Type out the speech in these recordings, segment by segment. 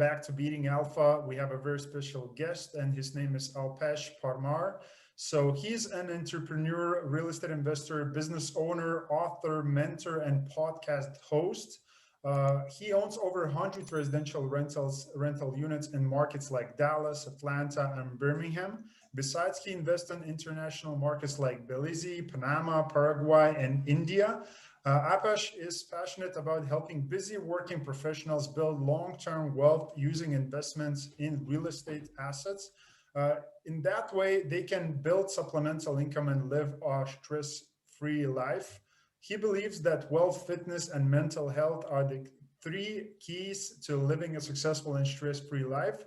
back to Beating Alpha. We have a very special guest, and his name is Alpesh Parmar. So he's an entrepreneur, real estate investor, business owner, author, mentor, and podcast host. He owns over 100 residential rental units in markets like Dallas, Atlanta, and Birmingham. Besides, he invests in international markets like Belize, Panama, Paraguay, and India. Apash is passionate about helping busy working professionals build long-term wealth using investments in real estate assets. In that way, they can build supplemental income and live a stress-free life. He believes that wealth, fitness, and mental health are the three keys to living a successful and stress-free life.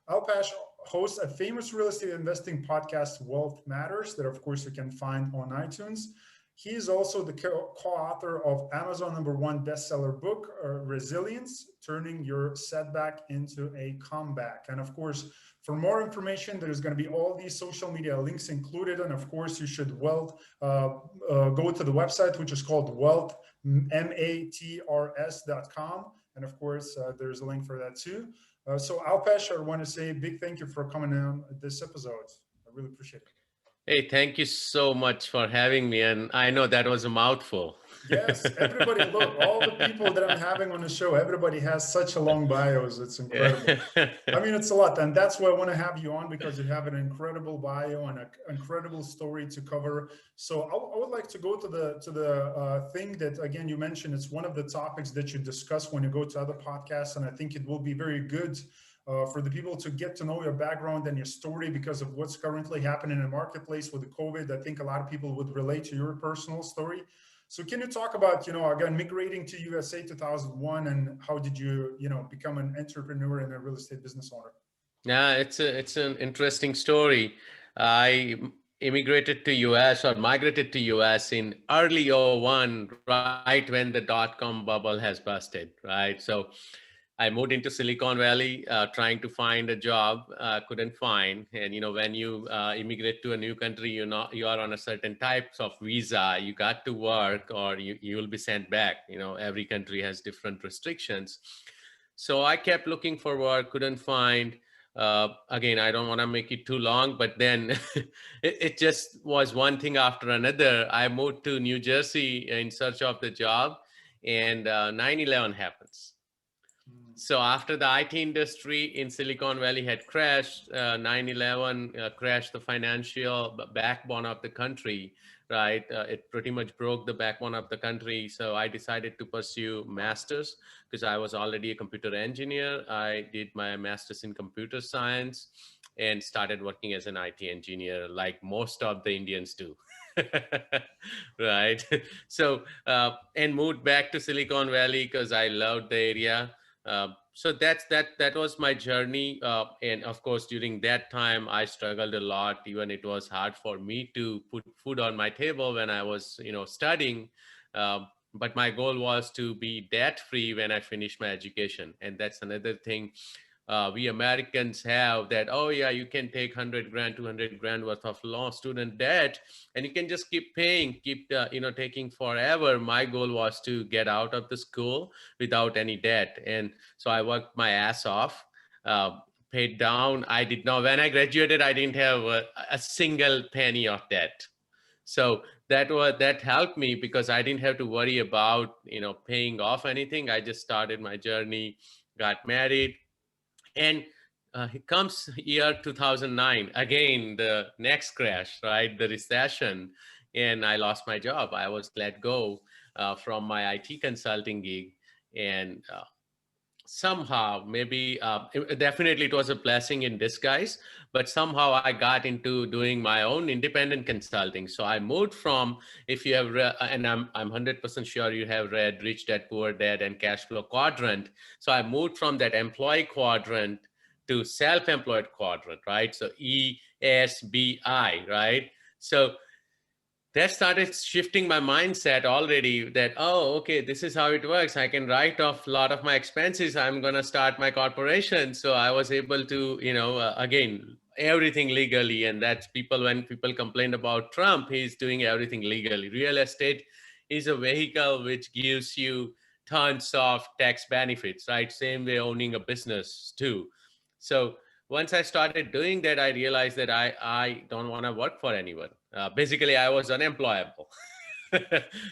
Alpesh hosts a famous real estate investing podcast, Wealth Matters, that of course you can find on iTunes. He is also the co-author of Amazon #1 bestseller book, Resilience, Turning Your Setback into a Comeback. And of course, for more information, there's going to be all these social media links included. And of course, you should go to the website, which is called wealthmatrs.com. And of course, there's a link for that too. So Alpesh, I want to say a big thank you for coming on this episode. I really appreciate it. Hey, thank you so much for having me. And I know that was a mouthful. Yes, everybody, look, all the people that I'm having on the show, everybody has such a long bios. It's incredible. I mean, it's a lot. And that's why I want to have you on, because you have an incredible bio and an incredible story to cover. So I would like to go to the thing that, again, you mentioned, it's one of the topics that you discuss when you go to other podcasts. And I think it will be very good for the people to get to know your background and your story because of what's currently happening in the marketplace with the COVID. I think a lot of people would relate to your personal story. So can you talk about, again, migrating to USA 2001 and how did you, become an entrepreneur and a real estate business owner? Yeah, it's an interesting story. I immigrated to US or migrated to US in early '01, right when the dot-com bubble has busted, right? So I moved into Silicon Valley, trying to find a job, couldn't find. And, when you immigrate to a new country, you are on a certain types of visa, you got to work or you will be sent back. Every country has different restrictions. So I kept looking for work, couldn't find. Again, I don't want to make it too long, but then it just was one thing after another. I moved to New Jersey in search of the job, and 9/11 happens. So after the IT industry in Silicon Valley had crashed, 9/11 crashed the financial backbone of the country, right? It pretty much broke the backbone of the country. So I decided to pursue master's because I was already a computer engineer. I did my master's in computer science and started working as an IT engineer like most of the Indians do. Right. So, and moved back to Silicon Valley because I loved the area. So that was my journey, and of course during that time I struggled a lot. Even it was hard for me to put food on my table when I was studying, but my goal was to be debt free when I finished my education. And that's another thing we Americans have, that, oh yeah, you can take 100 grand, 200 grand worth of loan student debt, and you can just keep paying, keep taking forever. My goal was to get out of the school without any debt, and so I worked my ass off, paid down. I did not, when I graduated, I didn't have a single penny of debt. So that helped me because I didn't have to worry about paying off anything. I just started my journey, got married. And it comes year 2009, again, the next crash, right? The recession. And I lost my job. I was let go from my IT consulting gig. And somehow, maybe, definitely it was a blessing in disguise, but somehow I got into doing my own independent consulting. So I moved from, if you have read, and I'm 100% sure you have read Rich Dad Poor Dad and Cash Flow Quadrant. So I moved from that employee quadrant to self-employed quadrant, right? So ESBI, right? So that started shifting my mindset already, that, oh, okay, this is how it works. I can write off a lot of my expenses. I'm going to start my corporation. So I was able to, again, everything legally. And that's when people complain about Trump, he's doing everything legally. Real estate is a vehicle which gives you tons of tax benefits, right? Same way owning a business too. So once I started doing that, I realized that I don't want to work for anyone. Basically, I was unemployable.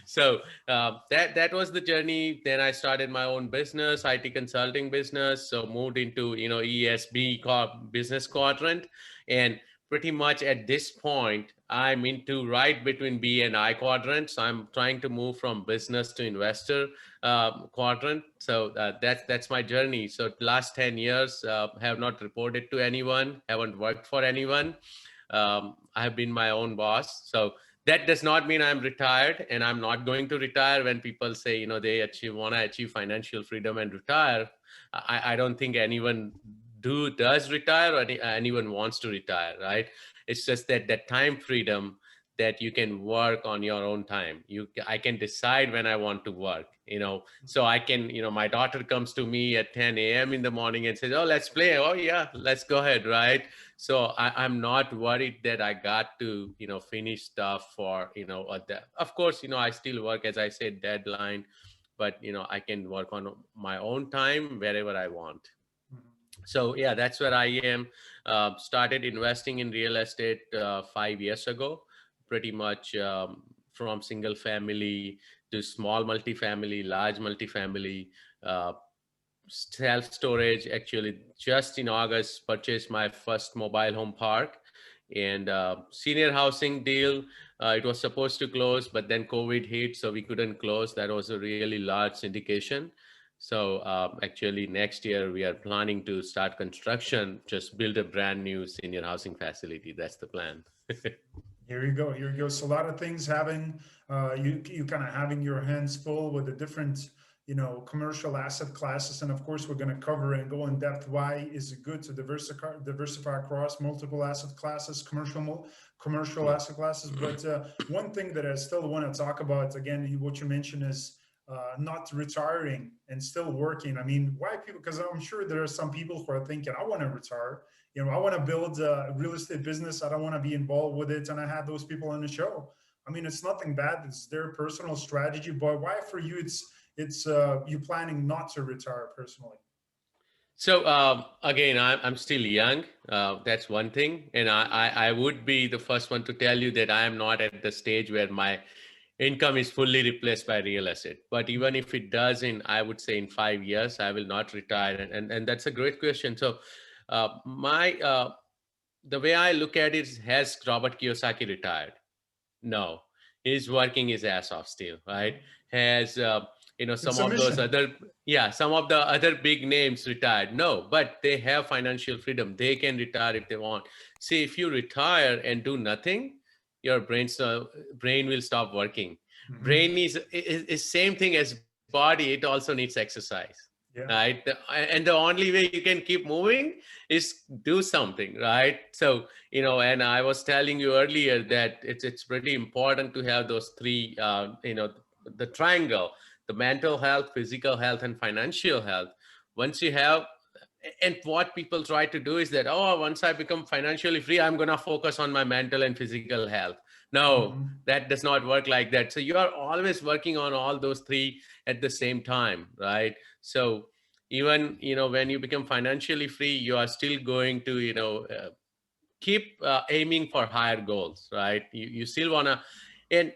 So that was the journey. Then I started my own business, IT consulting business. So moved into ESB business quadrant, and pretty much at this point I'm into right between B and I quadrants. I'm trying to move from business to investor quadrant. So that's my journey. So last 10 years have not reported to anyone, haven't worked for anyone. I have been my own boss. So that does not mean I'm retired, and I'm not going to retire. When people say, they want to achieve financial freedom and retire, I don't think anyone does retire, or anyone wants to retire, right? It's just that time freedom, that you can work on your own time. I can decide when I want to work, so I can, my daughter comes to me at 10 a.m. in the morning and says, oh, let's play. Oh yeah, let's go ahead, right? So I'm not worried that I got to, finish stuff for, of course, I still work, as I said, deadline, but, I can work on my own time wherever I want. So yeah, that's where I am. Started investing in real estate 5 years ago, pretty much from single family to small multifamily, large multifamily, uh, self storage. Actually, just in August, purchased my first mobile home park, and senior housing deal. It was supposed to close, but then COVID hit, so we couldn't close. That was a really large syndication. So actually, next year we are planning to start construction, just build a brand new senior housing facility. That's the plan. Here you go. Here you go. So a lot of things having you kind of having your hands full with the different commercial asset classes, and of course we're going to cover and go in depth why is it good to diversify across multiple asset classes, commercial asset classes. But one thing that I still want to talk about again, what you mentioned is not retiring and still working. I mean, why people? Because I'm sure there are some people who are thinking, I want to retire. I want to build a real estate business. I don't want to be involved with it. And I had those people on the show. I mean, it's nothing bad. It's their personal strategy. But why for you, it's you planning not to retire personally? So again, I'm still young. That's one thing, and I would be the first one to tell you that I am not at the stage where my income is fully replaced by real estate. But even if it doesn't, I would say in 5 years I will not retire, and that's a great question. So my the way I look at it is, has Robert Kiyosaki retired? No, he's working his ass off still, right? Has It's some a of those mission. other, yeah, some of the other big names retired? No, but they have financial freedom. They can retire if they want. See, if you retire and do nothing, your brain will stop working. Mm-hmm. Brain is same thing as body. It also needs exercise, Yeah. right? And the only way you can keep moving is do something, right? So and I was telling you earlier that it's pretty important to have those three, the triangle: the mental health, physical health, and financial health. Once you have, and what people try to do is that, oh, once I become financially free, I'm going to focus on my mental and physical health. No, Mm-hmm. that does not work like that. So you are always working on all those three at the same time, right? So even when you become financially free, you are still going to keep aiming for higher goals, right? You still want to. And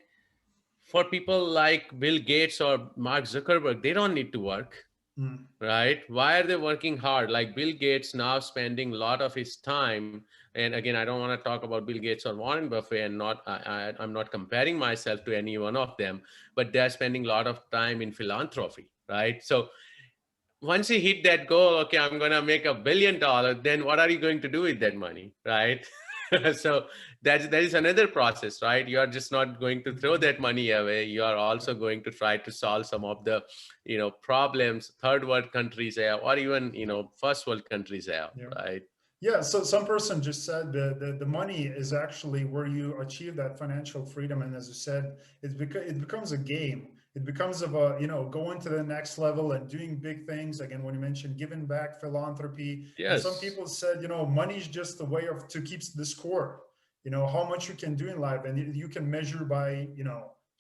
for people like Bill Gates or Mark Zuckerberg, they don't need to work, Mm. right? Why are they working hard? Like Bill Gates now spending a lot of his time. And again, I don't want to talk about Bill Gates or Warren Buffett, and I'm not comparing myself to any one of them, but they're spending a lot of time in philanthropy, right? So once you hit that goal, okay, I'm going to make $1 billion, then what are you going to do with that money, right? So that is another process, right? You are just not going to throw that money away. You are also going to try to solve some of the problems third world countries have, or even first world countries have, Yeah. right? Yeah, so some person just said the money is actually where you achieve that financial freedom, and as you said, it becomes a game. It becomes of a going to the next level and doing big things. Again, when you mentioned giving back, philanthropy, and some Yes. people said money is just a way of to keep the score. How much you can do in life, and you can measure by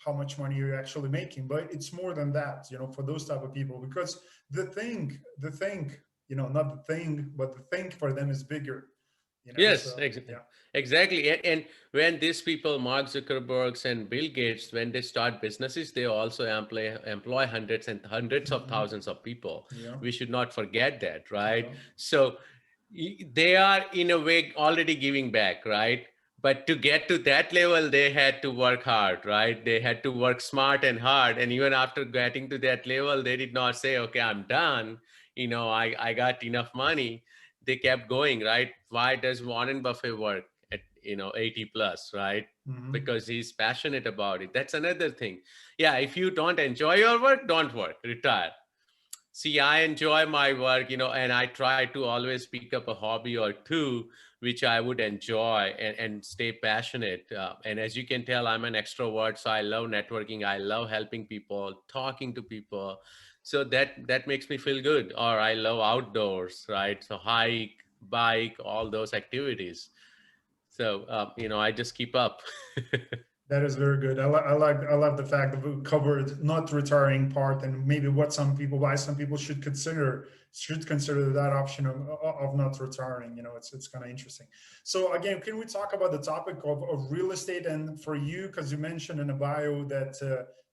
how much money you're actually making. But it's more than that, for those type of people, because the thing, not the thing, but the thing for them is bigger, Yes, so yeah. exactly. And when these people, Mark Zuckerbergs and Bill Gates, when they start businesses, they also employ hundreds and hundreds of Hmm. thousands of people. Yeah. We should not forget that, right? Yeah. So they are in a way already giving back, right? But to get to that level, they had to work hard, right? They had to work smart and hard. And even after getting to that level, they did not say, okay, I'm done. I got enough money. They kept going, right? Why does Warren Buffett work at 80 plus, right? Hmm. Because he's passionate about it. That's another thing. Yeah, if you don't enjoy your work, don't work, retire. See, I enjoy my work, and I try to always pick up a hobby or two which I would enjoy and stay passionate. And as you can tell, I'm an extrovert, so I love networking. I love helping people, talking to people. So that makes me feel good. Or I love outdoors, right? So hike, bike, all those activities. So I just keep up. That is very good. I love the fact that we covered not retiring part, and maybe what some people, why some people should consider that option of not retiring. It's kind of interesting. So again, can we talk about the topic of real estate? And for you, because you mentioned in a bio that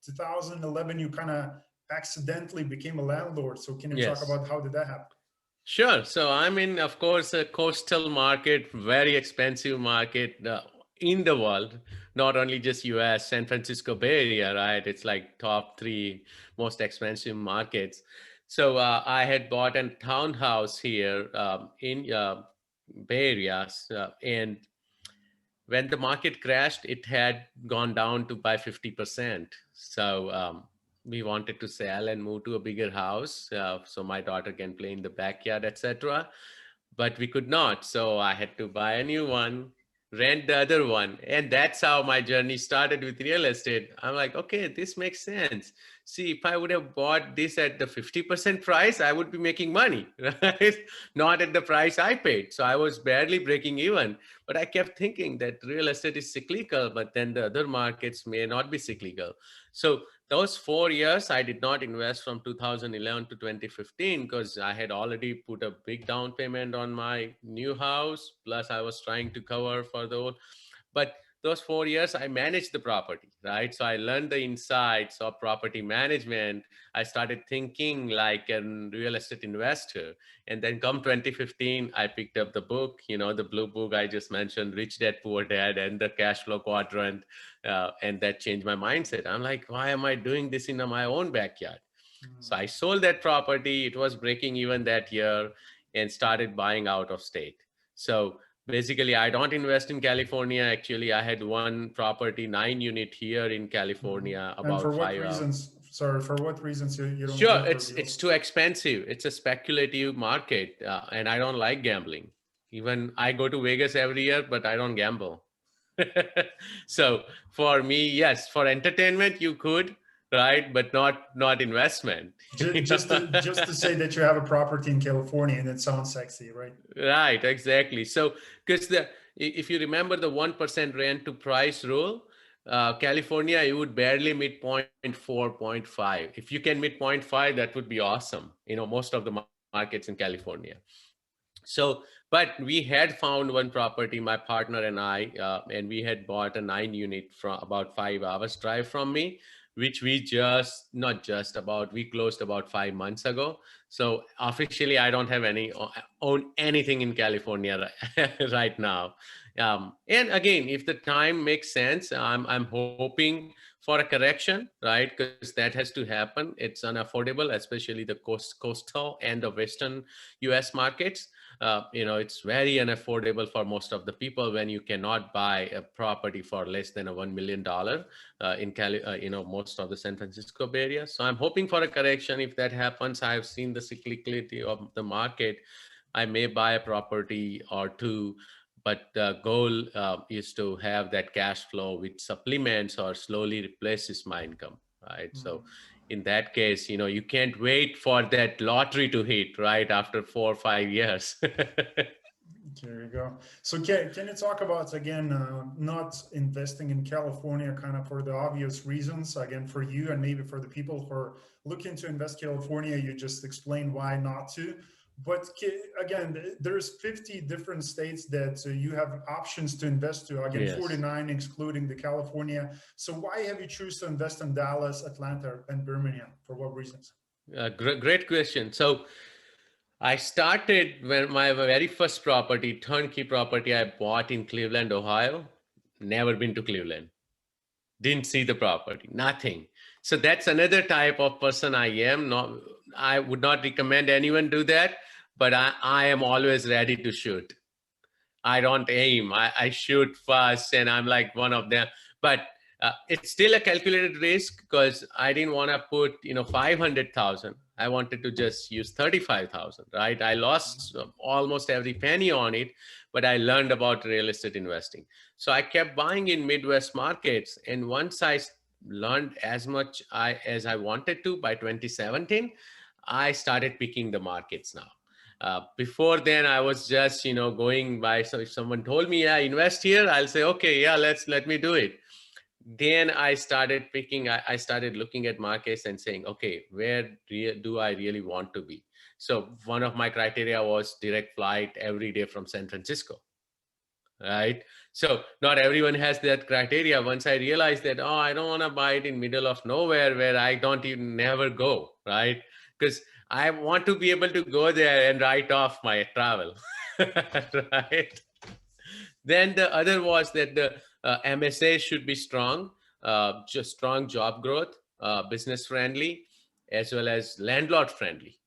2011 you kind of accidentally became a landlord. So can you talk Yes. about how did that happen? Sure. So I'm in, of course, a coastal market, very expensive market in the world, not only just US, San Francisco Bay Area, right? It's like top three most expensive markets. So I had bought a townhouse here in Bay Area, and when the market crashed, it had gone down to by 50%. So we wanted to sell and move to a bigger house so my daughter can play in the backyard, etc. But we could not. So I had to buy a new one, rent the other one. And that's how my journey started with real estate. I'm like, okay, this makes sense. See, if I would have bought this at the 50% price, I would be making money, right? Not at the price I paid. So I was barely breaking even. But I kept thinking that real estate is cyclical, but then the other markets may not be cyclical. So those 4 years, I did not invest from 2011 to 2015 because I had already put a big down payment on my new house. Plus, I was trying to cover for the old. But those 4 years, I managed the property, right? So I learned the insights of property management. I started thinking like a real estate investor. And then come 2015, I picked up the book, the blue book I just mentioned, Rich Dad, Poor Dad, and the cash flow quadrant. And that changed my mindset. I'm like, why am I doing this in my own backyard? So I sold that property. It was breaking even that year and started buying out of state. So basically, I don't invest in California. Actually, I had one property, 9 unit here in Mhm. California, And about for what five. reasons? Sorry, for what reasons you don't Sure, go for it's deals? too expensive. It's a speculative market, and I don't like gambling. Even I go to Vegas every year, but I don't gamble. So for me, yes, for entertainment you could, right, but not investment. Just, just to say that you have a property in California and it sounds sexy, right? Right, exactly. So because if you remember the 1% rent to price rule, California, you would barely meet point 0.4, point 0.5. If you can meet point 0.5, that would be awesome. Most of the markets in California. So, but we had found one property, my partner and I, and we had bought a 9 unit from about 5 hours drive from me, which we just, not just about, we closed about 5 months ago. So officially, I don't have own anything in California right now. And again, if the time makes sense, I'm hoping for a correction, right? Because that has to happen. It's unaffordable, especially the coastal and the western U.S. markets. It's very unaffordable for most of the people when you cannot buy a property for less than a $1 million in most of the San Francisco Bay Area. So I'm hoping for a correction. If that happens, I've seen the cyclicality of the market. I may buy a property or two, but the goal is to have that cash flow which supplements or slowly replaces my income, right? So Mm. in that case, you can't wait for that lottery to hit, right, after 4 or 5 years. There you go. So can you talk about, again, not investing in California kind of for the obvious reasons, again, for you and maybe for the people who are looking to invest California, you just explained why not to. But again, there's 50 different states that you have options to invest to, again, Yes. 49 excluding the California. So why have you choose to invest in Dallas, Atlanta, and Birmingham? For what reasons? Great question. So I started when my very first property, turnkey property I bought in Cleveland, Ohio. Never been to Cleveland. Didn't see the property, nothing. So that's another type of person I am. Not, I would not recommend anyone do that, but I am always ready to shoot. I don't aim. I shoot fast, and I'm like one of them. But it's still a calculated risk because I didn't want to put 500,000. I wanted to just use 35,000. Right? I lost almost every penny on it, but I learned about real estate investing. So I kept buying in Midwest markets, and once I learned as much as I wanted to by 2017, I started picking the markets now. Before then, I was just going by. So if someone told me, yeah, invest here, I'll say, okay, yeah, let me do it. Then I started picking. I started looking at markets and saying, okay, where do I really want to be? So one of my criteria was direct flight every day from San Francisco, right? So not everyone has that criteria. Once I realized that, oh, I don't want to buy it in middle of nowhere where I don't even never go, right? Because I want to be able to go there and write off my travel, right? Then the other was that the MSA should be strong, just strong job growth, business friendly, as well as landlord friendly,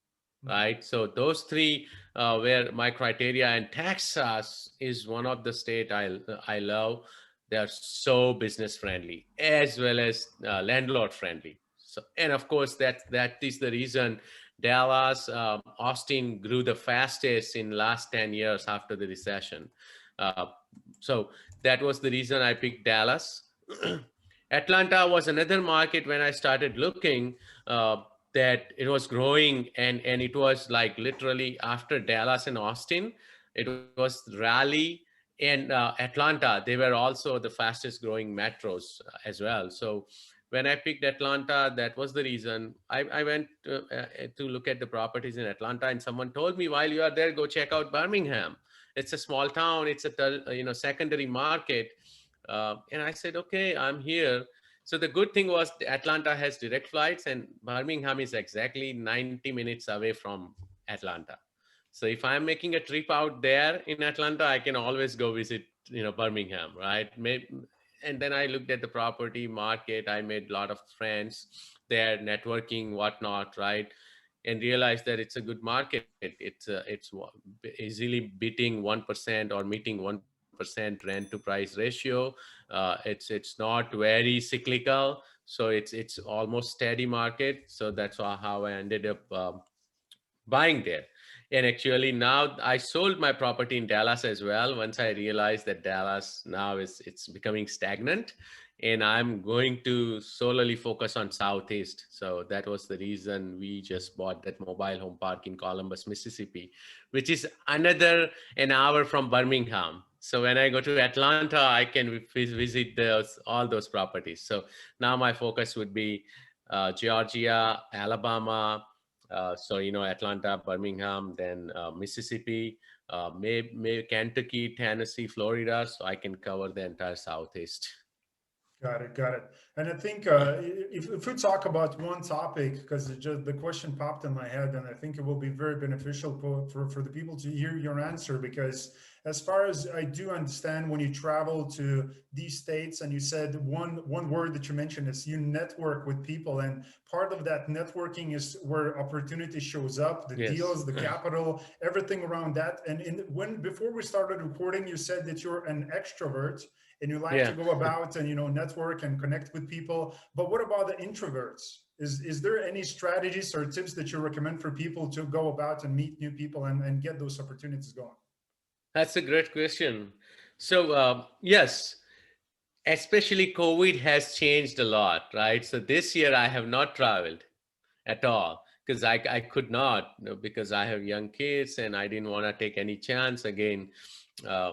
right? So those three were my criteria. And Texas is one of the state I love. They are so business friendly as well as landlord friendly. So, and of course that is the reason Dallas, Austin grew the fastest in last 10 years after the recession. Uh, so that was the reason I picked Dallas. Atlanta was another market when I started looking. That it was growing, and it was like literally after Dallas and Austin, it was Raleigh and Atlanta. They were also the fastest growing metros as well. So when I picked Atlanta, that was the reason. I went to look at the properties in Atlanta, and someone told me, while you are there, go check out Birmingham. It's a small town. It's a secondary market. And I said, okay, I'm here. So the good thing was Atlanta has direct flights, and Birmingham is exactly 90 minutes away from Atlanta. So if I'm making a trip out there in Atlanta, I can always go visit, Birmingham, right? Maybe, and then I looked at the property market. I made a lot of friends there, networking, whatnot, right? And realized that it's a good market. It's easily beating 1% or meeting 1% rent to price ratio. It's not very cyclical, so it's almost steady market. So that's how I ended up buying there. And actually now I sold my property in Dallas as well once I realized that Dallas now it's becoming stagnant, and I'm going to solely focus on Southeast. So that was the reason we just bought that mobile home park in Columbus, Mississippi, which is another an hour from Birmingham. So when I go to Atlanta, I can visit all those properties. So now my focus would be Georgia, Alabama, so Atlanta, Birmingham, then Mississippi, may Kentucky, Tennessee, Florida, so I can cover the entire Southeast. Got it, got it. And I think if we talk about one topic, because just the question popped in my head, and I think it will be very beneficial for the people to hear your answer, because as far as I do understand, when you travel to these states, and you said one word that you mentioned is you network with people, and part of that networking is where opportunity shows up, the Yes. deals, the capital, everything around that. And when before we started recording, you said that you're an extrovert and you like to Yeah. go about and network and connect with people. But what about the introverts? Is there any strategies or tips that you recommend for people to go about and meet new people and get those opportunities going? That's a great question. So yes, especially COVID has changed a lot, right? So this year I have not traveled at all because I could not, because I have young kids and I didn't want to take any chance again. Uh,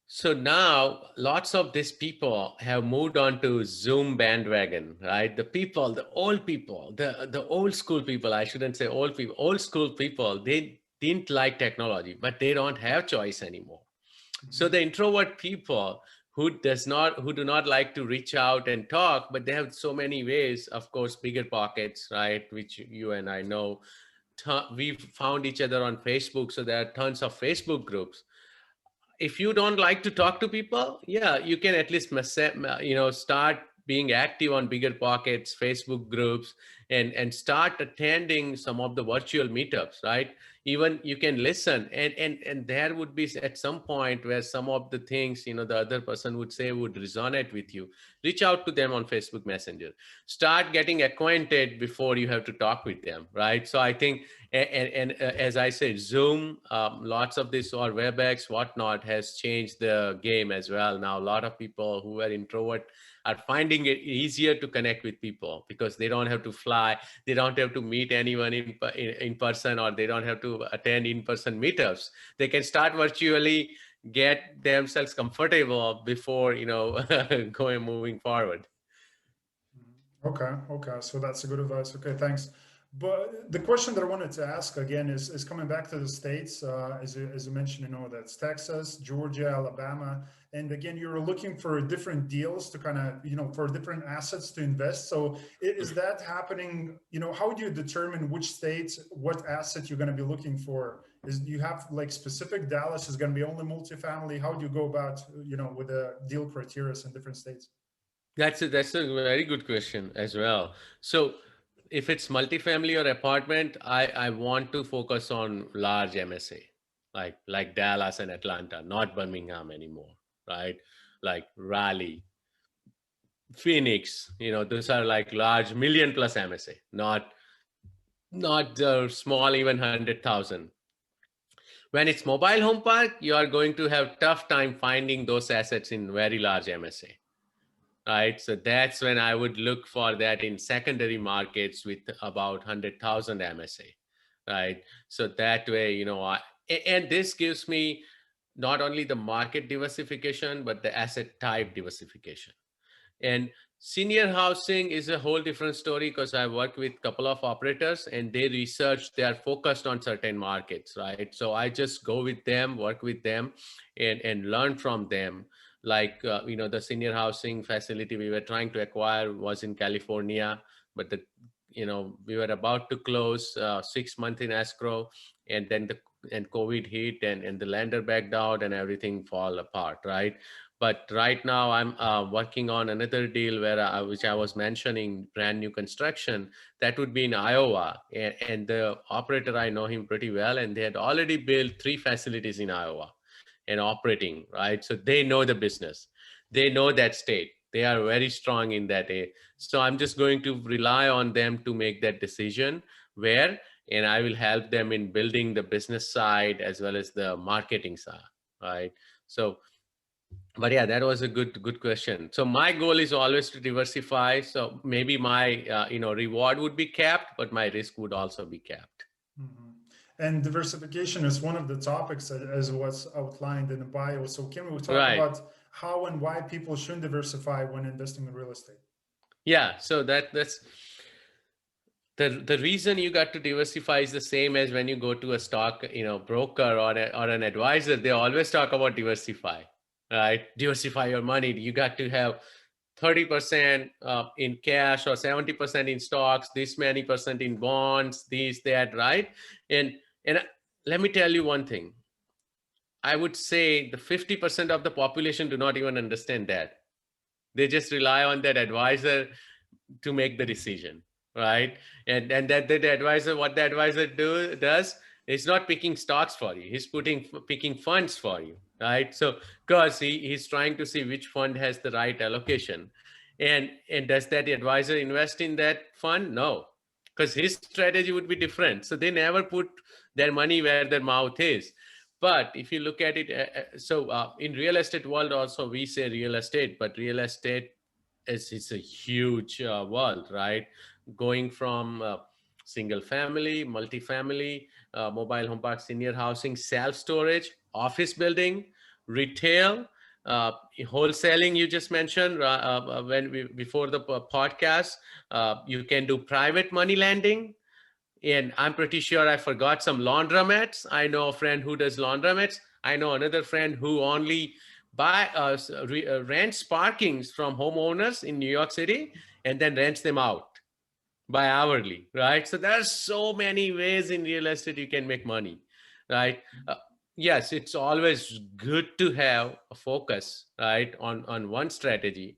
so now lots of these people have moved on to Zoom bandwagon, right? The people, the old people, the old school people, I shouldn't say old people, old school people, they didn't like technology, but they don't have choice anymore. So the introvert people who do not like to reach out and talk, but they have so many ways, of course, bigger pockets, right? Which you and I know. We found each other on Facebook, so there are tons of Facebook groups. If you don't like to talk to people, yeah, you can at least start being active on bigger pockets, Facebook groups, and start attending some of the virtual meetups, right? Even you can listen, and there would be at some point where some of the things, the other person would say would resonate with you. Reach out to them on Facebook Messenger. Start getting acquainted before you have to talk with them, right? So I think, and as I said, Zoom, lots of this, or WebEx, whatnot, has changed the game as well. Now, a lot of people who are introvert are finding it easier to connect with people because they don't have to fly, they don't have to meet anyone in person, or they don't have to attend in-person meetups. They can start virtually, get themselves comfortable before moving forward. Okay. So that's a good advice. Okay, thanks. But the question that I wanted to ask again is coming back to the states. As you mentioned, that's Texas, Georgia, Alabama, and again, you're looking for different deals to kind of, for different assets to invest. So is that happening? How do you determine which states, what asset you're going to be looking for? Is you have like specific Dallas is going to be only multifamily? How do you go about, with the deal criteria in different states? That's a very good question as well. So if it's multifamily or apartment, I want to focus on large MSA, like Dallas and Atlanta, not Birmingham anymore, right? Like Raleigh, Phoenix, those are like large million plus MSA, not the small, even 100,000. When it's mobile home park, you are going to have tough time finding those assets in very large MSA. Right. So that's when I would look for that in secondary markets with about 100,000 MSA. Right. So that way, and this gives me not only the market diversification, but the asset type diversification. And senior housing is a whole different story because I work with a couple of operators and they research, they are focused on certain markets, right? So I just go with them, work with them, and learn from them. Like, the senior housing facility we were trying to acquire was in California, but we were about to close 6 months in escrow, and then and COVID hit, and the lender backed out and everything fall apart, right? But right now I'm working on another deal which I was mentioning, brand new construction, that would be in Iowa. And the operator, I know him pretty well, and they had already built 3 facilities in Iowa and operating, right? So they know the business. They know that state. They are very strong in that. So I'm just going to rely on them to make that decision and I will help them in building the business side as well as the marketing side, right? So, but yeah, that was a good question. So my goal is always to diversify. So maybe my reward would be capped, but my risk would also be capped. Mhm. And diversification is one of the topics as was outlined in the bio. So can we talk Right. about how and why people should diversify when investing in real estate? Yeah. So that's the reason you got to diversify is the same as when you go to a stock, broker or an advisor. They always talk about diversify, right? Diversify your money. You got to have 30% in cash or 70% in stocks, this many percent in bonds, this, that, right? And let me tell you one thing. I would say the 50% of the population do not even understand that. They just rely on that advisor to make the decision, right? And that the advisor, what the advisor does is not picking stocks for you. He's picking funds for you, right? So because he's trying to see which fund has the right allocation. And does that advisor invest in that fund? No, because his strategy would be different. So they never put their money where their mouth is. But if you look at it, in real estate world also, we say real estate, but real estate it's a huge world, right? Going from single family, multifamily, mobile home park, senior housing, self-storage, office building, retail, uh, wholesaling. You just mentioned before the podcast. You can do private money lending, and I'm pretty sure I forgot some laundromats. I know a friend who does laundromats. I know another friend who only rents parkings from homeowners in New York City and then rents them out by hourly, right? So there's so many ways in real estate you can make money, right? Yes, it's always good to have a focus, right, on one strategy.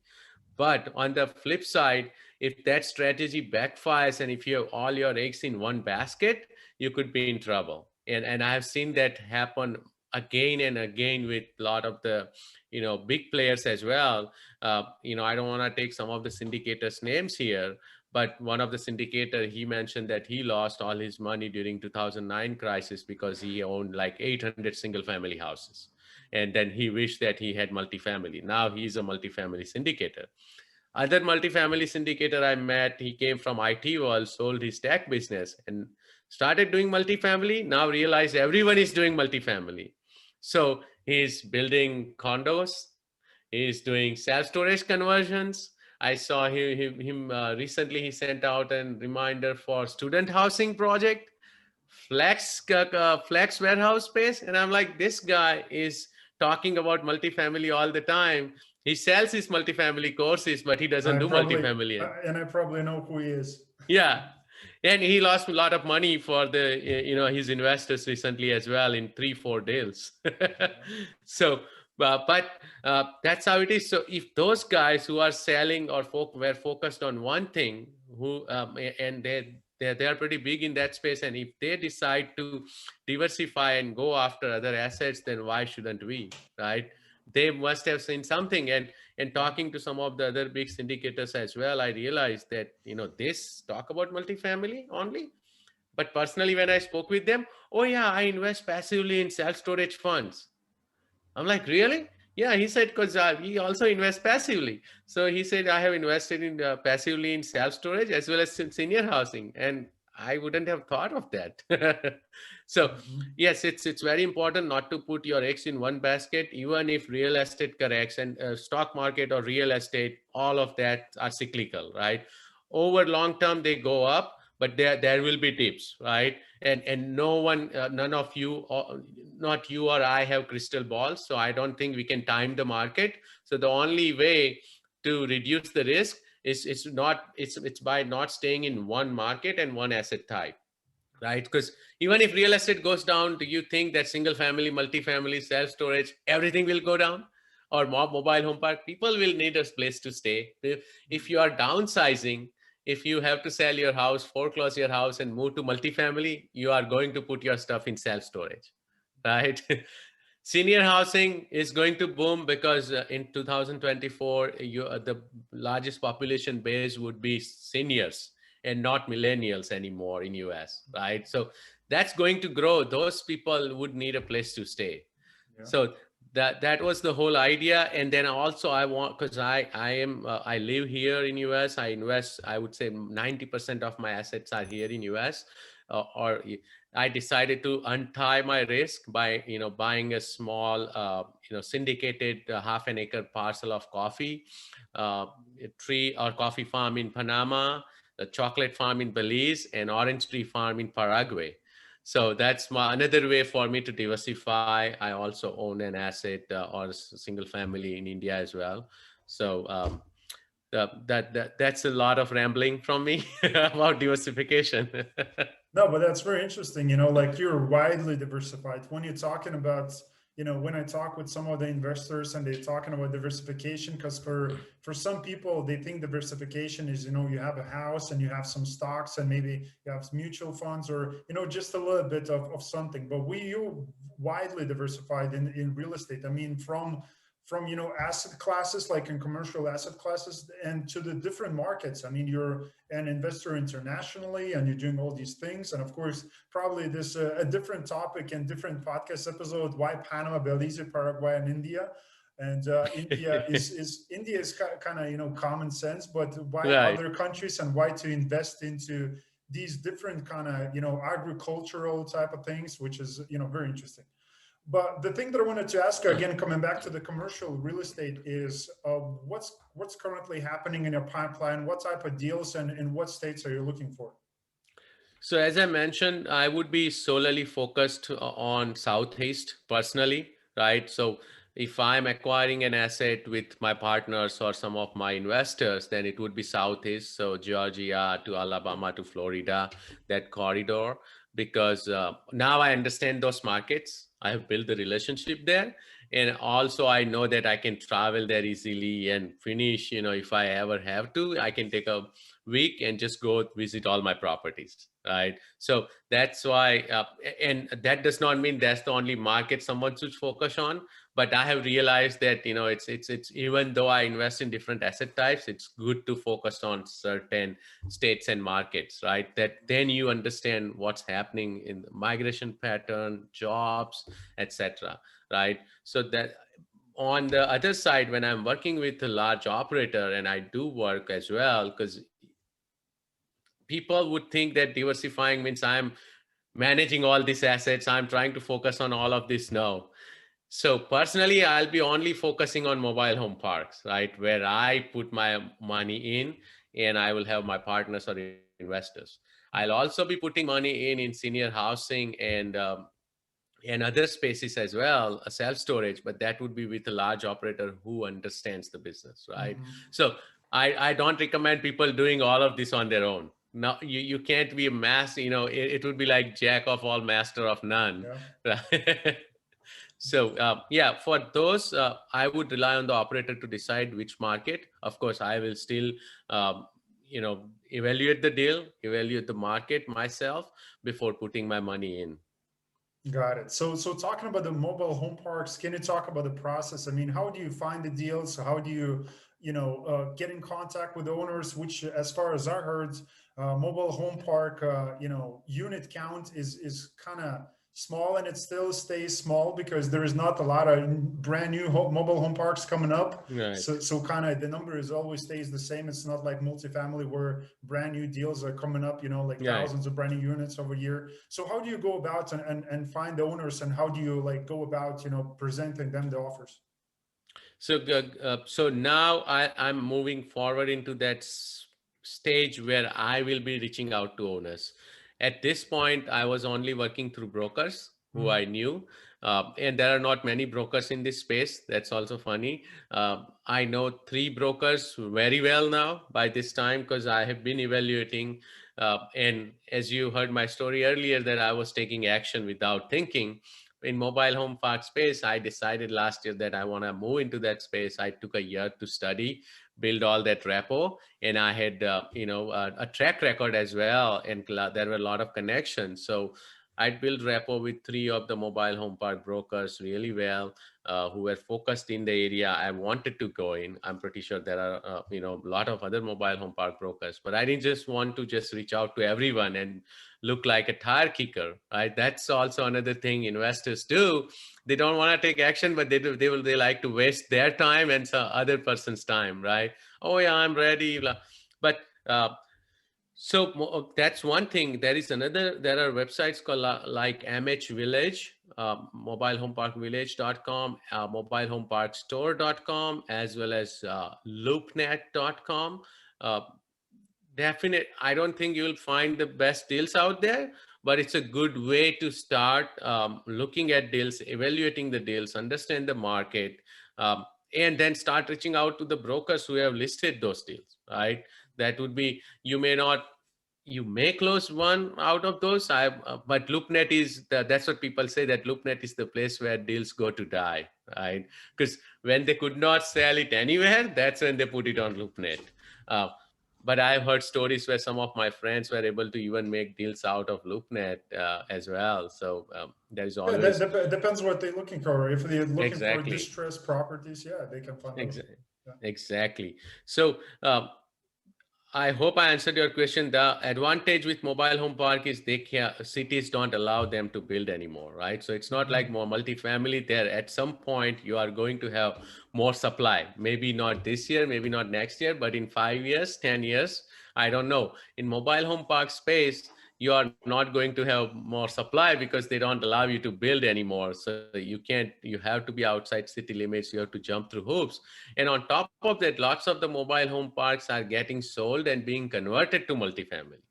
But on the flip side, if that strategy backfires and if you have all your eggs in one basket, you could be in trouble. And I have seen that happen again and again with a lot of the big players as well. I don't want to take some of the syndicators' names here, but one of the syndicator, he mentioned that he lost all his money during 2009 crisis because he owned like 800 single family houses, and then he wished that he had multifamily. Now he's a multifamily syndicator. Other multifamily syndicator I met, he came from IT world, sold his tech business and started doing multifamily. Now realized everyone is doing multifamily. So he's building condos, he's doing self-storage conversions. I saw him recently, he sent out a reminder for student housing project, flex warehouse space. And I'm like, this guy is talking about multifamily all the time. He sells his multifamily courses, but he doesn't do multifamily. And I probably know who he is. Yeah. And he lost a lot of money for the his investors recently as well in 3-4 deals. So but that's how it is. So if those guys who are selling or were focused on one thing, who and they are pretty big in that space, and if they decide to diversify and go after other assets, then why shouldn't we, right? They must have seen something. And talking to some of the other big syndicators as well, I realized that this talk about multifamily only, but personally when I spoke with them, oh yeah, I invest passively in self-storage funds. I'm like, really? Yeah, he said, because he also invests passively. So he said, I have invested in passively in self-storage as well as in senior housing. And I wouldn't have thought of that. So yes, it's very important not to put your eggs in one basket, even if real estate corrects, and stock market or real estate, all of that are cyclical, right? Over long term, they go up, but there will be dips, right? And no one, none of you, not you or I, have crystal balls, so I don't think we can time the market. So the only way to reduce the risk is it's by not staying in one market and one asset type, right? Because even if real estate goes down, do you think that single family, multifamily, self storage, everything will go down? Or mobile home park, people will need a place to stay. If you are downsizing, if you have to sell your house, foreclose your house and move to multifamily, you are going to put your stuff in self storage, right? Senior housing is going to boom because in 2024, the largest population base would be seniors and not millennials anymore in US, right? So that's going to grow. Those people would need a place to stay. Yeah. So that was the whole idea. And then also I want, because I live here in US, I invest, I would say 90% of my assets are here in US, or I decided to untie my risk by buying a small syndicated half an acre parcel of coffee, a tree or coffee farm in Panama, a chocolate farm in Belize, and orange tree farm in Paraguay. So that's another way for me to diversify. I also own an asset or a single family in India as well. So that's a lot of rambling from me about diversification. No, but that's very interesting. Like, you're widely diversified. When you're talking about, when I talk with some of the investors and they're talking about diversification, because for some people, they think diversification is, you have a house and you have some stocks and maybe you have mutual funds or, just a little bit of something. But you widely diversified in real estate. I mean, from asset classes, like in commercial asset classes, and to the different markets. I mean, you're an investor internationally and you're doing all these things. And of course, probably this a different topic and different podcast episode, why Panama, Belize, Paraguay, and India. And India is kind of common sense, but why other countries and why to invest into these different kind of, agricultural type of things, which is, very interesting. But the thing that I wanted to ask again, coming back to the commercial real estate, is what's currently happening in your pipeline? What type of deals and in what states are you looking for? So as I mentioned, I would be solely focused on Southeast personally, right? So if I'm acquiring an asset with my partners or some of my investors, then it would be Southeast. So Georgia to Alabama to Florida, that corridor, because now I understand those markets. I have built the relationship there. And also I know that I can travel there easily and finish, if I ever have to, I can take a week and just go visit all my properties, right? So that's why, and that does not mean that's the only market someone should focus on. But I have realized that it's even though I invest in different asset types, it's good to focus on certain states and markets, right? That then you understand what's happening in the migration pattern, jobs, etc. Right? So that on the other side, when I'm working with a large operator, and I do work as well, because people would think that diversifying means I'm managing all these assets, I'm trying to focus on all of this. No. So personally, I'll be only focusing on mobile home parks, right, where I put my money in, and I will have my partners or investors. I'll also be putting money in senior housing and other spaces as well, a self storage, but that would be with a large operator who understands the business, right? Hmm. So I don't recommend people doing all of this on their own. Now you can't be a mass, it would be like jack of all, master of none, Yeah. right? So yeah, for those, I would rely on the operator to decide which market. Of course, I will still, um, evaluate the deal, evaluate the market myself before putting my money in. Got it. So talking about the mobile home parks, can you talk about the process? I mean, how do you find the deals? How do you, get in contact with the owners? Which, as far as I heard, mobile home park, unit count is kind of small, and it still stays small because there is not a lot of brand new mobile home parks coming up. Right. So kind of the number is always stays the same. It's not like multifamily where brand new deals are coming up, like Right. thousands of brand new units over a year. So how do you go about and find the owners, and how do you like go about, presenting them the offers? So now I'm moving forward into that stage where I will be reaching out to owners. At this point, I was only working through brokers who I Mm. knew, and there are not many brokers in this space. That's also funny. I know three brokers very well now by this time because I have been evaluating. And as you heard my story earlier, that I was taking action without thinking in mobile home park space. I decided last year that I want to move into that space. I took a year to study, build all that rapport, and I had a track record as well, and there were a lot of connections. So I built rapport with three of the mobile home park brokers really well, who were focused in the area I wanted to go in. I'm pretty sure there are a lot of other mobile home park brokers, but I didn't just want to just reach out to everyone and look like a tire kicker, right? That's also another thing investors do. They don't want to take action, but they like to waste their time and some other person's time, right? Oh yeah, I'm ready. But that's one thing. There is another. There are websites called like MH Village, mobilehomeparkvillage.com, mobilehomeparkstore.com, as well as loopnet.com. Uh, Definite. I don't think you'll find the best deals out there, but it's a good way to start looking at deals, evaluating the deals, understand the market, and then start reaching out to the brokers who have listed those deals. Right? That would be, you may close one out of those. But LoopNet is that's what people say, that LoopNet is the place where deals go to die. Right? Because when they could not sell it anywhere, that's when they put it on LoopNet. Uh, but I've heard stories where some of my friends were able to even make deals out of LoopNet as well. So there is Yeah, that always depends what they're looking for. If they're looking for exactly, distressed properties, yeah, they can find those. exactly, Yeah. exactly. So I hope I answered your question. The advantage with mobile home park is cities don't allow them to build anymore, right? So it's not like Mhm. more multifamily there. At some point, you are going to have more supply. Maybe not this year, maybe not next year, but in 5 years, 10 years, I don't know. In mobile home park space, you are not going to have more supply because they don't allow you to build anymore. So you have to be outside city limits. You have to jump through hoops. And on top of that, lots of the mobile home parks are getting sold and being converted to multifamily,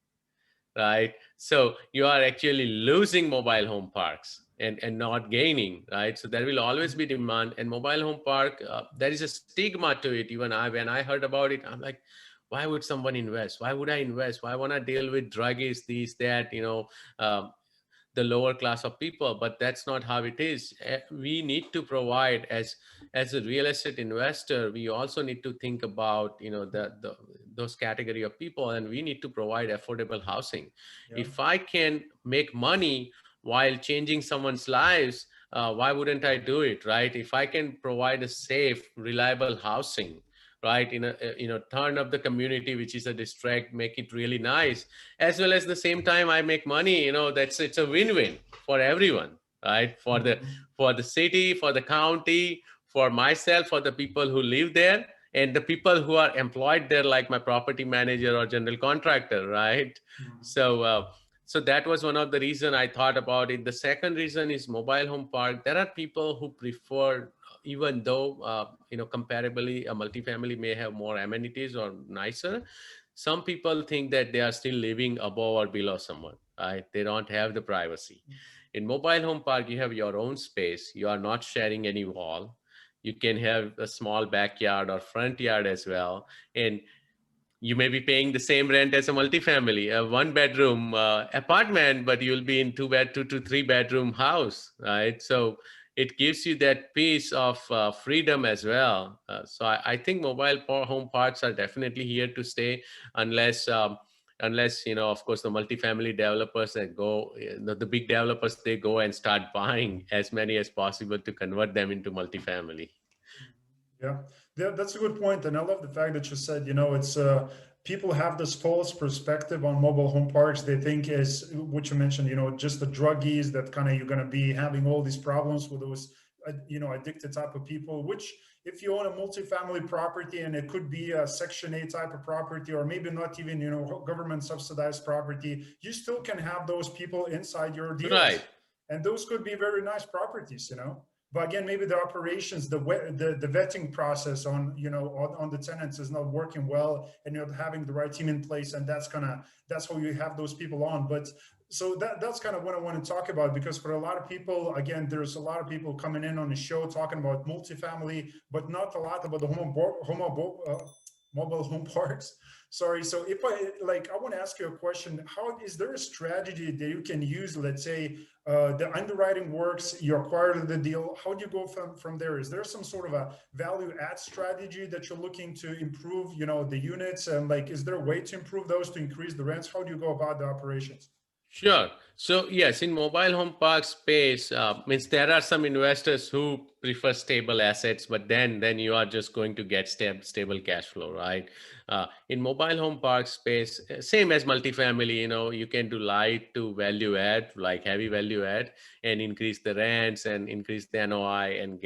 right? So you are actually losing mobile home parks and not gaining, right? So there will always be demand. And mobile home park, there is a stigma to it. Even when I heard about it, I'm like, why would someone invest? Why would I invest? Why want to deal with druggies, these, that, um, the lower class of people? But that's not how it is. We need to provide, as a real estate investor, we also need to think about those category of people, and we need to provide affordable housing. Yeah. If I can make money while changing someone's lives, why wouldn't I do it, right? If I can provide a safe, reliable housing, right, turn up the community which is a district, make it really nice, as well as the same time I make money, it's a win-win for everyone, right? For the city, for the county, for myself, for the people who live there, and the people who are employed there, like my property manager or general contractor, right? So that was one of the reason I thought about it. The second reason is mobile home park. There are people who prefer, even though comparably a multifamily may have more amenities or nicer, some people think that they are still living above or below someone, right? They don't have the privacy. In mobile home park, you have your own space. You are not sharing any wall. You can have a small backyard or front yard as well. And you may be paying the same rent as a multifamily, a one bedroom apartment, but you'll be in two to three bedroom house, right? So it gives you that piece of freedom as well. So I think home parks are definitely here to stay, unless of course, the multifamily developers that go, the big developers, they go and start buying as many as possible to convert them into multifamily. Yeah, that's a good point, and I love the fact that you said, it's people have this false perspective on mobile home parks. They think, as what you mentioned, just the druggies, that kind of you're going to be having all these problems with those, addicted type of people. Which, if you own a multifamily property, and it could be a Section 8 type of property, or maybe not even, government subsidized property, you still can have those people inside your Right. deals, and those could be very nice properties. But again, maybe the operations, the vetting process on the tenants is not working well, and you're not having the right team in place, and that's how you have those people on. But so that's kind of what I want to talk about, because for a lot of people, again, there's a lot of people coming in on the show talking about multifamily, but not a lot about the mobile home parks. Sorry. So if I want to ask you a question. How is there a strategy that you can use? Let's say the underwriting works, you acquire the deal. How do you go from there? Is there some sort of a value add strategy that you're looking to improve, the units, and is there a way to improve those to increase the rents? How do you go about the operations? Sure. So yes, in mobile home park space, means there are some investors who prefer stable assets, but then you are just going to get stable cash flow, right? In mobile home park space, same as multifamily, you can do light to value add, like heavy value add, and increase the rents and increase the NOI and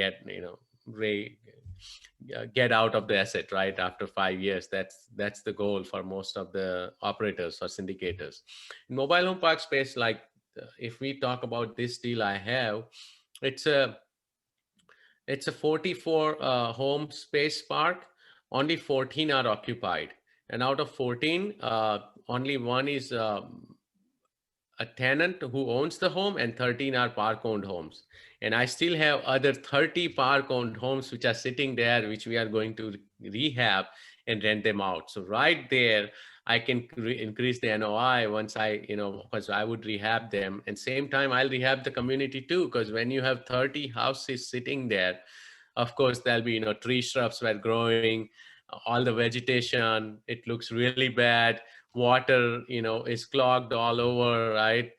get out of the asset, right, after 5 years. That's the goal for most of the operators or syndicators. In mobile home park space, if we talk about this deal I have, it's a 44 home space park. Only 14 are occupied, and out of 14, only one is a tenant who owns the home, and 13 are park owned homes. And I still have other 30 park owned homes which are sitting there, which we are going to rehab and rent them out. So right there, I can increase the NOI once because I would rehab them. And same time, I'll rehab the community too, because when you have 30 houses sitting there, of course, there'll be, tree shrubs were growing, all the vegetation, it looks really bad. Water, is clogged all over, right?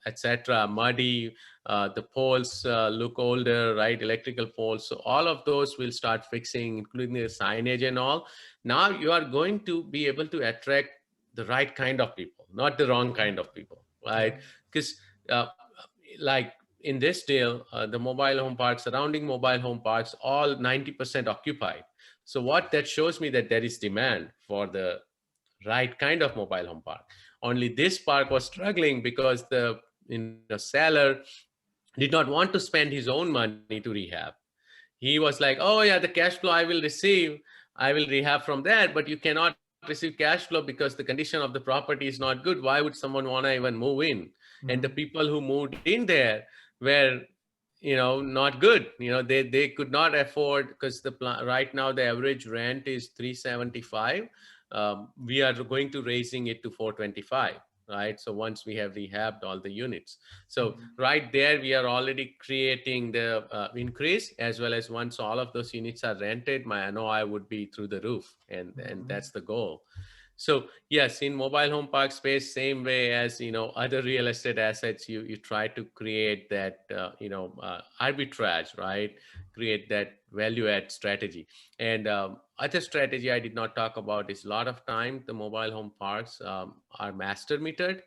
Etc. Muddy. The poles look older, right? Electrical poles. So all of those will start fixing, including the signage and all. Now you are going to be able to attract the right kind of people, not the wrong kind of people, Yeah. right? Because like in this deal, the mobile home parks, surrounding mobile home parks, all 90% occupied. So what that shows me, that there is demand for the right kind of mobile home park. Only this park was struggling because the seller did not want to spend his own money to rehab. He was like, oh yeah, the cash flow I will receive, I will rehab from that, but you cannot receive cash flow because the condition of the property is not good. Why would someone want to even move in? And the Mm-hmm. people who moved in there were, not good. They could not afford, because right now the average rent is 375. We are going to raising it to 425, right? So once we have rehabbed all the units, so Mm-hmm. right there we are already creating the increase, as well as once all of those units are rented, my NOI would be through the roof, and Mm-hmm. that's the goal. So yes, in mobile home park space, same way as other real estate assets, you try to create that arbitrage, right? Create that value add strategy. And other strategy I did not talk about is, a lot of time the mobile home parks are master metered,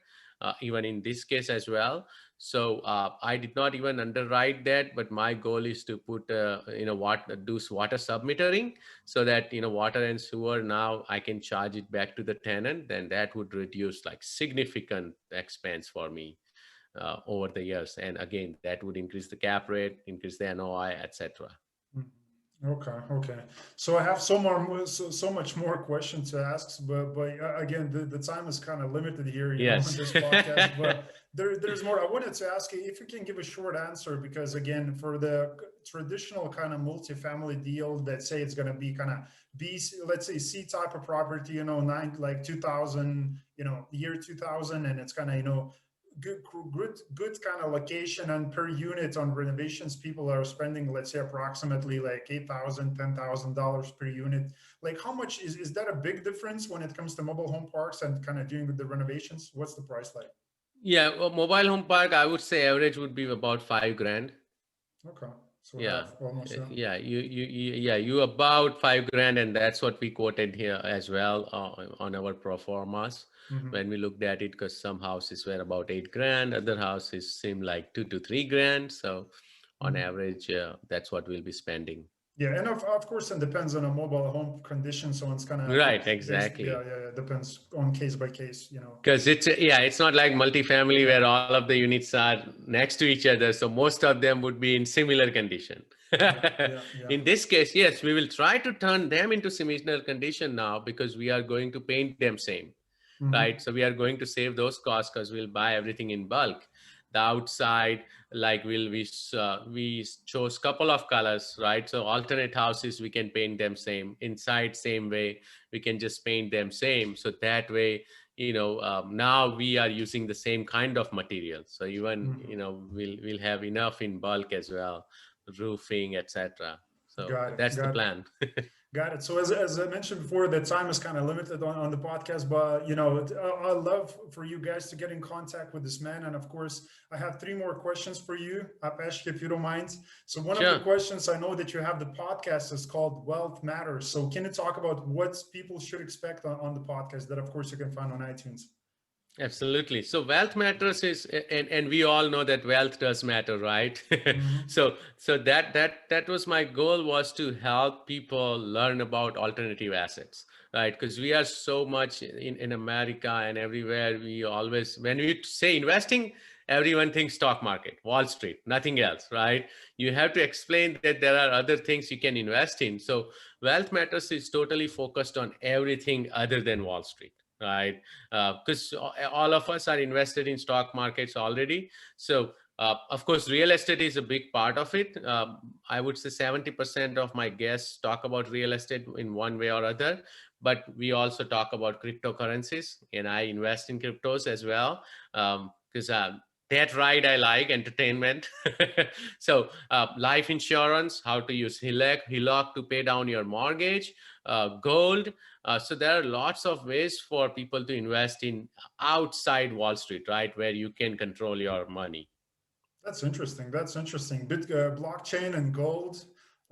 even in this case as well. So I did not even underwrite that, but my goal is to put do water submetering, so that water and sewer, now I can charge it back to the tenant. Then that would reduce like significant expense for me over the years, and again that would increase the cap rate, increase the NOI, etc. Mhm. Okay, okay. So I have so much more questions to ask, but again, the time is kind of limited here, in Yes. this podcast. But there's more. I wanted to ask you if you can give a short answer, because again, for the traditional kind of multifamily deal that say it's going to be kind of B, let's say C type of property, like 2000, year 2000, and it's kind of good kind of location, and per unit on renovations people are spending, let's say, approximately like $8,000 $10,000 per unit. Like, how much is that a big difference when it comes to mobile home parks and kind of doing the renovations? What's the price like? Yeah, well, mobile home park, I would say average would be about 5 grand. Okay, so Yeah. half almost, yeah. Yeah, you about 5 grand, and that's what we quoted here as well on our pro formas Hmm. when we looked at it, because some houses were about 8 grand, other houses seem like 2 to 3 grand. So on Hmm. average, that's what we'll be spending. Yeah, and of course it depends on a mobile home condition, so it's kind of Right, based, yeah, exactly. yeah, yeah, depends on case by case. Because it's not like multifamily where all of the units are next to each other. So most of them would be in similar condition. Yeah, yeah, yeah. In this case, yes, we will try to turn them into similar condition now, because we are going to paint them same, right? Hmm. So we are going to save those costs because we'll buy everything in bulk. The outside, like we chose couple of colors, right? So alternate houses we can paint them same. Inside same way, we can just paint them same. So that way, now we are using the same kind of material. So even Hmm. we'll have enough in bulk as well, roofing, etc. So Got it, that's the got it. plan. Got it. So as I mentioned before, the time is kind of limited on the podcast, but I love for you guys to get in contact with this man. And of course, I have three more questions for you, Apesh, if you don't mind. So one of the Sure. questions, I know that you have the podcast is called Wealth Matters. So can you talk about what people should expect on the podcast that of course you can find on iTunes? Absolutely. So wealth matters is, and we all know that wealth does matter, right? Hmm. So that was my goal, was to help people learn about alternative assets, right? Because we are so much in America and everywhere. We always, when we say investing, everyone thinks stock market, Wall Street, nothing else, right? You have to explain that there are other things you can invest in. So wealth matters is totally focused on everything other than Wall Street, right? Because all of us are invested in stock markets already. So of course, real estate is a big part of it. I would say 70% of my guests talk about real estate in one way or other, but we also talk about cryptocurrencies, and I invest in cryptos as well, because that ride I like, entertainment. So life insurance, how to use HELOC to pay down your mortgage, gold. So there are lots of ways for people to invest in outside Wall Street, right, where you can control your money. That's interesting. That's interesting. Blockchain and gold.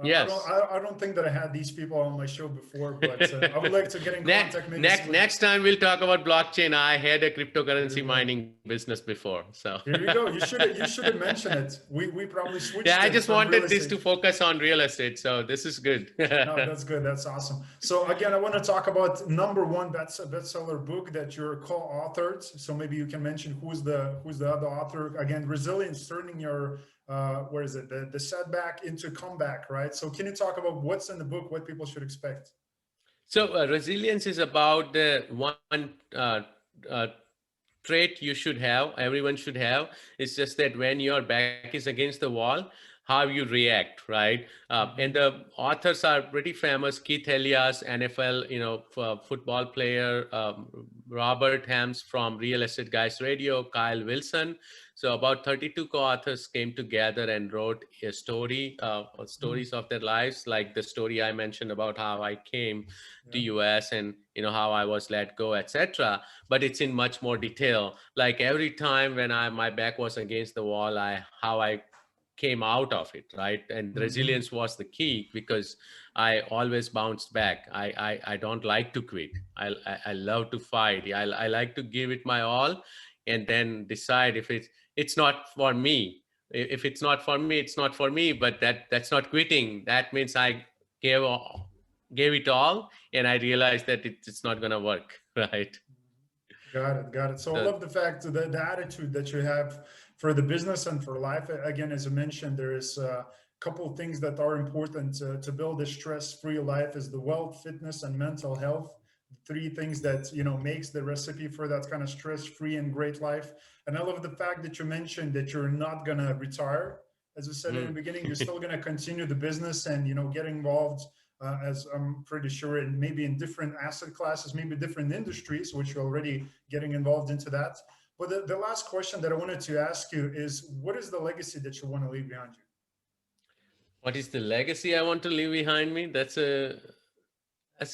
Yes. I don't think that I had these people on my show before, but I would like to get in contact. Maybe Next time we'll talk about blockchain. I had a cryptocurrency go. mining business before, so Here you go. You should have mentioned it. We probably yeah, switched I it just from real wanted this estate. to focus on real estate, so this is good. No, that's good. That's awesome. So again, I want to talk about number one bestseller book that you're co-authored. So maybe you can mention who's the other author. Again, Resilience: Turning Your where is it, the setback into comeback, right? So can you talk about what's in the book, what people should expect? So resilience is about the one uh, trait you should have, everyone should have. It's just that when your back is against the wall, how you react, right? And the authors are pretty famous: Keith Elias, NFL, football player, Robert Hams from Real Estate Guys Radio, Kyle Wilson. So about 32 co-authors came together and wrote a story, stories of their lives, like the story I mentioned about how I came to US and how I was let go, etc. But it's in much more detail. Like every time when my back was against the wall, how I came out of it, right? And resilience was the key, because I always bounced back. I don't like to quit. I love to fight. I like to give it my all, and then decide if it's not for me. If it's not for me, it's not for me. But that's not quitting. That means I gave gave it all, and I realized that it's not going to work, right? Got it. So I love the fact that the attitude that you have for the business and for life. Again, as I mentioned, there is a couple of things that are important to build a stress-free life: is the wealth, fitness, and mental health. Three things that makes the recipe for that kind of stress-free and great life. And I love the fact that you mentioned that you're not gonna retire. As I said in the beginning, you're still gonna continue the business and get involved, as I'm pretty sure, and maybe in different asset classes, maybe different industries, which you're already getting involved into that. But the last question that I wanted to ask you is, what is the legacy that you want to leave behind you? What is the legacy I want to leave behind me? That's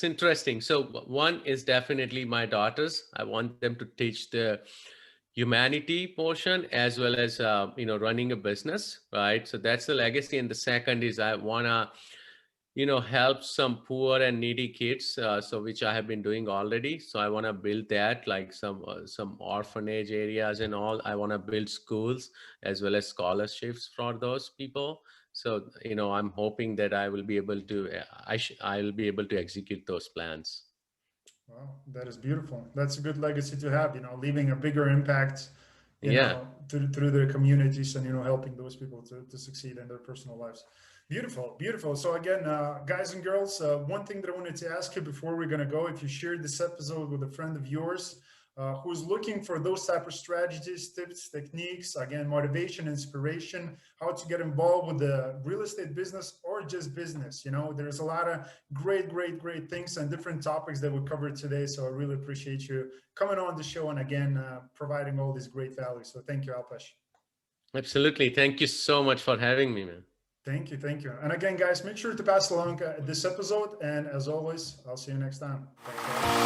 interesting. So one is definitely my daughters. I want them to teach the humanity portion, as well as running a business, right? So that's the legacy. And the second is I want to help some poor and needy kids, so which I have been doing already. So I want to build that, like some orphanage areas and all. I want to build schools as well as scholarships for those people. So I'm hoping that I will be able to I will be able to execute those plans. Wow, that is beautiful. That's a good legacy to have, leaving a bigger impact, Yeah. through their communities, and, helping those people to succeed in their personal lives. Beautiful, beautiful. So again, guys and girls, one thing that I wanted to ask you before we're going to go: if you shared this episode with a friend of yours who's looking for those type of strategies, tips, techniques, again, motivation, inspiration, how to get involved with the real estate business or just business. There's a lot of great things and different topics that we covered today. So I really appreciate you coming on the show and again, providing all these great values. So thank you, Alpesh. Absolutely. Thank you so much for having me, man. Thank you. Thank you. And again, guys, make sure to pass along this episode. And as always, I'll see you next time. Thanks,